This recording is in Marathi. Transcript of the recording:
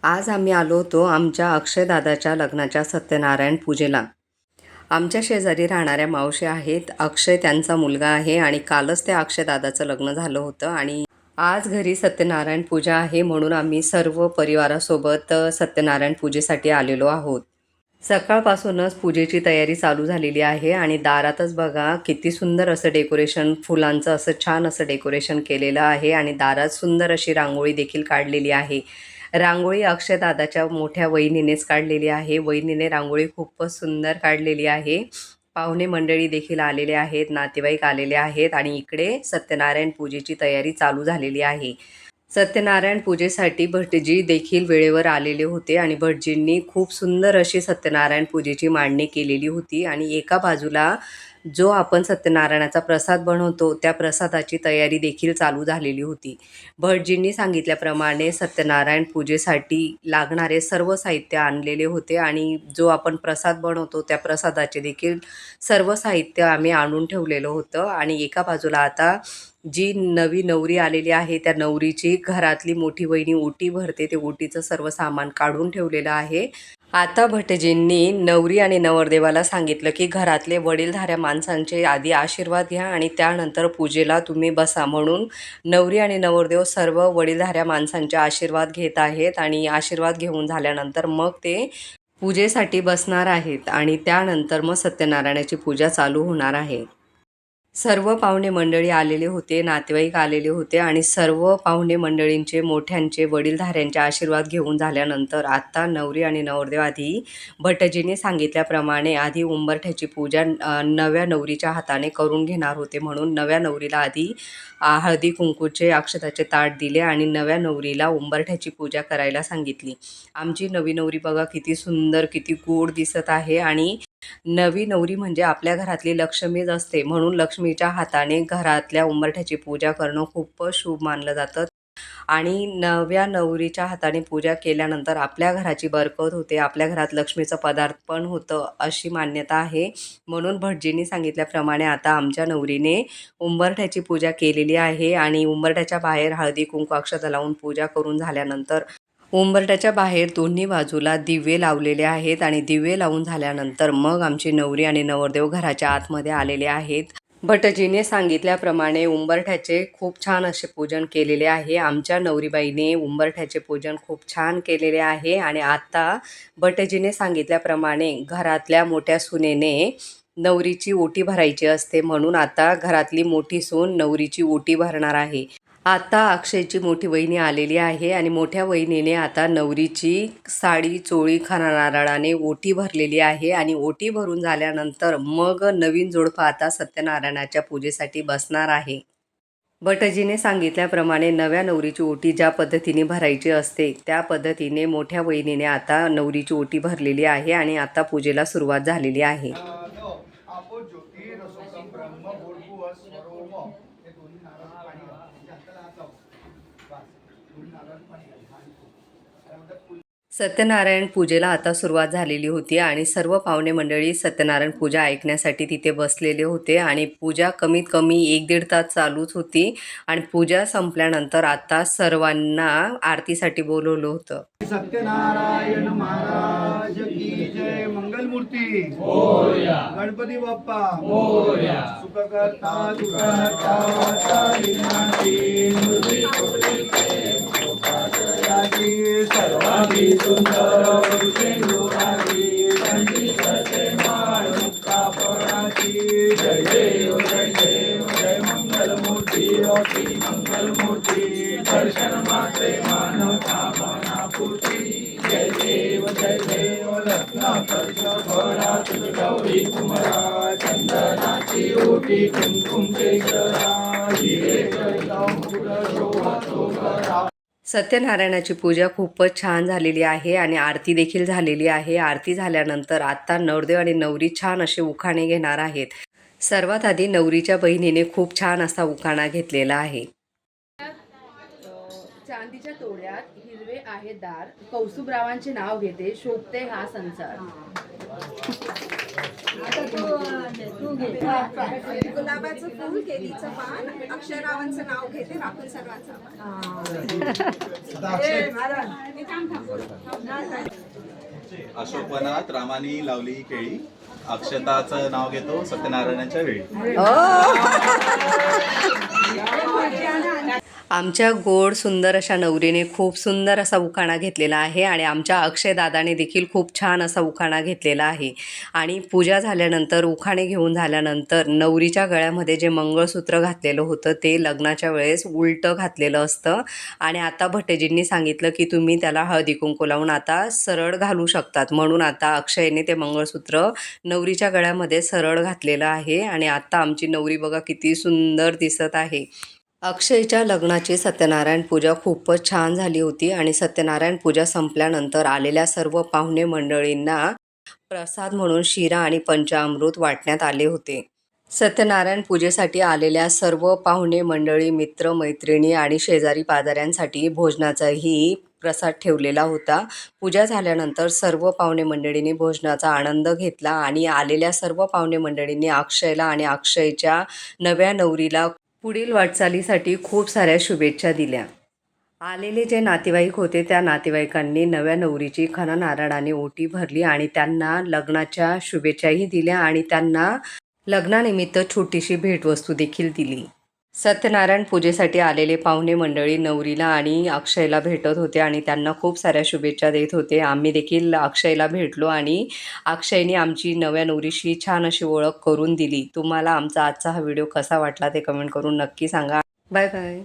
आज आम्ही आलो होतो आमच्या अक्षयदादाच्या लग्नाच्या सत्यनारायण पूजेला. आमच्या शेजारी राहणाऱ्या मावशी आहेत. अक्षय त्यांचा मुलगा आहे आणि कालच त्या अक्षयदादाचं लग्न झालं होतं आणि आज घरी सत्यनारायण पूजा आहे म्हणून आम्ही सर्व परिवारासोबत सत्यनारायण पूजेसाठी आलेलो आहोत. सकाळपासूनच पूजेची तयारी चालू झालेली आहे आणि दारातच बघा किती सुंदर असं डेकोरेशन, फुलांचं असं छान असं डेकोरेशन केलेलं आहे आणि दारात सुंदर अशी रांगोळी देखील काढलेली आहे. रांगोळी अक्षयदादाच्या मोठ्या वहिनीनेच काढलेली आहे. वहिनीने रांगोळी खूपच सुंदर काढलेली आहे. पाहुणे मंडळी देखील आलेले आहेत, नातेवाईक आलेले आहेत आणि इकडे सत्यनारायण पूजेची तयारी चालू झालेली आहे. सत्यनारायण पूजेसाठी भटजी देखील वेळेवर आलेले होते आणि भटजींनी खूप सुंदर अशी सत्यनारायण पूजेची मांडणी केलेली होती आणि एका बाजूला जो आपण सत्यनारायणाचा प्रसाद बनवतो त्या प्रसादाची तयारी देखील चालू झालेली होती. भटजींनी सांगितल्याप्रमाणे सत्यनारायण पूजेसाठी लागणारे सर्व साहित्य आणलेले होते आणि जो आपण प्रसाद बनवतो त्या प्रसादाचे देखील सर्व साहित्य आम्ही आणून ठेवलेलं होतं आणि एका बाजूला आता जी नवी नवरी आलेली आहे त्या नवरीची घरातली मोठी वहिनी ओटी भरते, ते ओटीचं सर्व सामान काढून ठेवलेलं आहे. आता भटजींनी नवरी आणि नवरदेवाला सांगितलं की घरातले वडीलधाऱ्या माणसांचे आधी आशीर्वाद घ्या आणि त्यानंतर पूजेला तुम्ही बसा, म्हणून नवरी आणि नवरदेव सर्व वडीलधाऱ्या माणसांचे आशीर्वाद घेत आहेत आणि आशीर्वाद घेऊन झाल्यानंतर मग ते पूजेसाठी बसणार आहेत आणि त्यानंतर मग सत्यनारायणाची पूजा चालू होणार आहे. सर्व पाहुणे मंडळी आलेले होते, नातेवाईक आलेले होते आणि सर्व पाहुणे मंडळींचे, मोठ्यांचे, वडीलधाऱ्यांचे आशीर्वाद घेऊन झाल्यानंतर आता नवरी आणि नवरदेव आधी भटजीने सांगितल्याप्रमाणे आधी उंबरठ्याची पूजा नव्या नवरीच्या हाताने करून घेणार होते, म्हणून नव्या नवरीला आधी हळदी कुंकूचे अक्षताचे ताट दिले आणि नव्या नवरीला उंबरठ्याची पूजा करायला सांगितली. आमची नवी नवरी बघा किती सुंदर, किती गोड दिसत आहे आणि नवी नवरी म्हणजे आपल्या घरातली लक्ष्मीच असते, म्हणून लक्ष्मीच्या हाताने घरातल्या उंबरठ्याची पूजा करणं खूपच शुभ मानलं जातं आणि नव्या नवरीच्या हाताने पूजा केल्यानंतर आपल्या घराची बरकत होते, आपल्या घरात लक्ष्मीचं पदार्पण होतं अशी मान्यता आहे. म्हणून भटजींनी सांगितल्याप्रमाणे आता आमच्या नवरीने उंबरठ्याची पूजा केलेली आहे आणि उंबरठ्याच्या बाहेर हळदी कुंकू अक्षता लावून पूजा करून झाल्यानंतर उंबरठ्याच्या बाहेर दोन्ही बाजूला दिवे लावलेले आहेत आणि दिवे लावून झाल्यानंतर मग आमची नवरी आणि नवरदेव घराच्या आतमध्ये आलेले आहेत. भटजीने सांगितल्याप्रमाणे उंबरठ्याचे खूप छान असे पूजन केलेले आहे. आमच्या नवरीबाईने उंबरठ्याचे पूजन खूप छान केलेले आहे आणि आता भटजीने सांगितल्याप्रमाणे घरातल्या मोठ्या सुनेने नवरीची ओटी भरायची असते, म्हणून आता घरातली मोठी सून नवरीची ओटी भरणार आहे. आता अक्षयची मोठी वहिनी आलेली आहे आणि मोठ्या वहिनीने आता नवरीची साडी चोळी नारळाने ओटी भरलेली आहे आणि ओटी भरून झाल्यानंतर मग नवीन जोडपं आता सत्यनारायणाच्या पूजेसाठी बसणार आहे. भटजीने सांगितल्याप्रमाणे नव्या नवरीची ओटी ज्या पद्धतीने भरायची असते त्या पद्धतीने मोठ्या वहिनीने आता नवरीची ओटी भरलेली आहे आणि आता पूजेला सुरुवात झालेली आहे. सत्यनारायण पूजेला आता सुरुवात झालेली होती आणि सर्व पाहुणे मंडळी सत्यनारायण पूजा ऐकण्यासाठी तिथे बसलेले होते आणि पूजा कमीत कमी 1-1.5 तास चालूच होती आणि पूजा संपल्यानंतर आता सर्वांना आरतीसाठी बोलवलं होतं. सत्यनारायण महाराज की जय. मंगलमूर्ती गणपती बाप्पा सुखकर्ता दुःखहर्ता सर्वांगी सुंदर जय देव जय देव जय मंगलमूर्ती मंगलमूर्ती दर्शन मात्रे मानव कामना पूर्ती. जय देव रत्नाकर गौरी कुमरा चंदनाची ओटी कुंकुम केशरा हिरे सत्यनारायणाची पूजा खूपच छान झालेली आहे आणि आरती देखील झालेली आहे. आरती झाल्यानंतर आता नवरदेव आणि नवरी छान असे उखाणे घेणार आहेत. सर्वात आधी नवरीच्या बहिणीने खूप छान असा उखाणा घेतलेला आहे. चांदीच्या तोड्यात हिरवे आहे दार, कौस्तुभरावांचे नाव घेते, शोभते हा संसार. गुलाबाचं फूल, केळीचं पान, अक्षरावांचं नाव घेते, राखून सर्वांचं. अशोकवनात रामानी लावली केळी, अक्षताचं नाव घेतो सत्यनारायणाच्या वेळी. आमच्या गोड सुंदर अशा नवरीने खूप सुंदर असा उखाणा घेतलेला आहे आणि आमच्या अक्षय दादाने देखील खूप छान असा उखाणा घेतलेला आहे. आणि पूजा झाल्यानंतर उखाणे घेऊन झाल्यानंतर नवरीच्या गळ्यामध्ये जे मंगळसूत्र घातलेलं होतं ते लग्नाच्या वेळेस उलटं घातलेलं असतं आणि आता भटेजींनी सांगितलं की तुम्ही त्याला हळदी कुंकू लावून आता सरळ घालू शकतात, म्हणून आता अक्षयने ते मंगळसूत्र नवरीच्या गळ्यामध्ये सरळ घातलेलं आहे आणि आता आमची नवरी बघा किती सुंदर दिसत आहे. अक्षयच्या लग्नाची सत्यनारायण पूजा खूपच छान झाली होती आणि सत्यनारायण पूजा संपल्यानंतर आलेल्या सर्व पाहुणे मंडळींना प्रसाद म्हणून शिरा आणि पंचामृत वाटण्यात आले होते. सत्यनारायण पूजेसाठी आलेल्या सर्व पाहुणे मंडळी, मित्र मैत्रिणी आणि शेजारी पाजाऱ्यांसाठी भोजनाचाही प्रसाद ठेवलेला होता. पूजा झाल्यानंतर सर्व पाहुणे मंडळींनी भोजनाचा आनंद घेतला आणि आलेल्या सर्व पाहुणे मंडळींनी अक्षयला आणि अक्षयच्या नव्या नवरीला पुढील वाटचालीसाठी खूप साऱ्या शुभेच्छा दिल्या. आलेले जे नातेवाईक होते त्या नातेवाईकांनी नव्या नवरीची खणा नारळाने ओटी भरली आणि त्यांना लग्नाच्या शुभेच्छाही दिल्या आणि त्यांना लग्नानिमित्त छोटीशी भेटवस्तू देखील दिली. सत्यनारायण पूजेसाठी आलेले पाहुणे मंडळी नवरीला आणि अक्षयला भेटत होते आणि त्यांना खूप साऱ्या शुभेच्छा देत होते. आम्ही देखील अक्षयला भेटलो आणि अक्षयने आमची नव्या नवरीशी छान अशी ओळख करून दिली. तुम्हाला आमचा आजचा हा व्हिडिओ कसा वाटला ते कमेंट करून नक्की सांगा. Bye bye.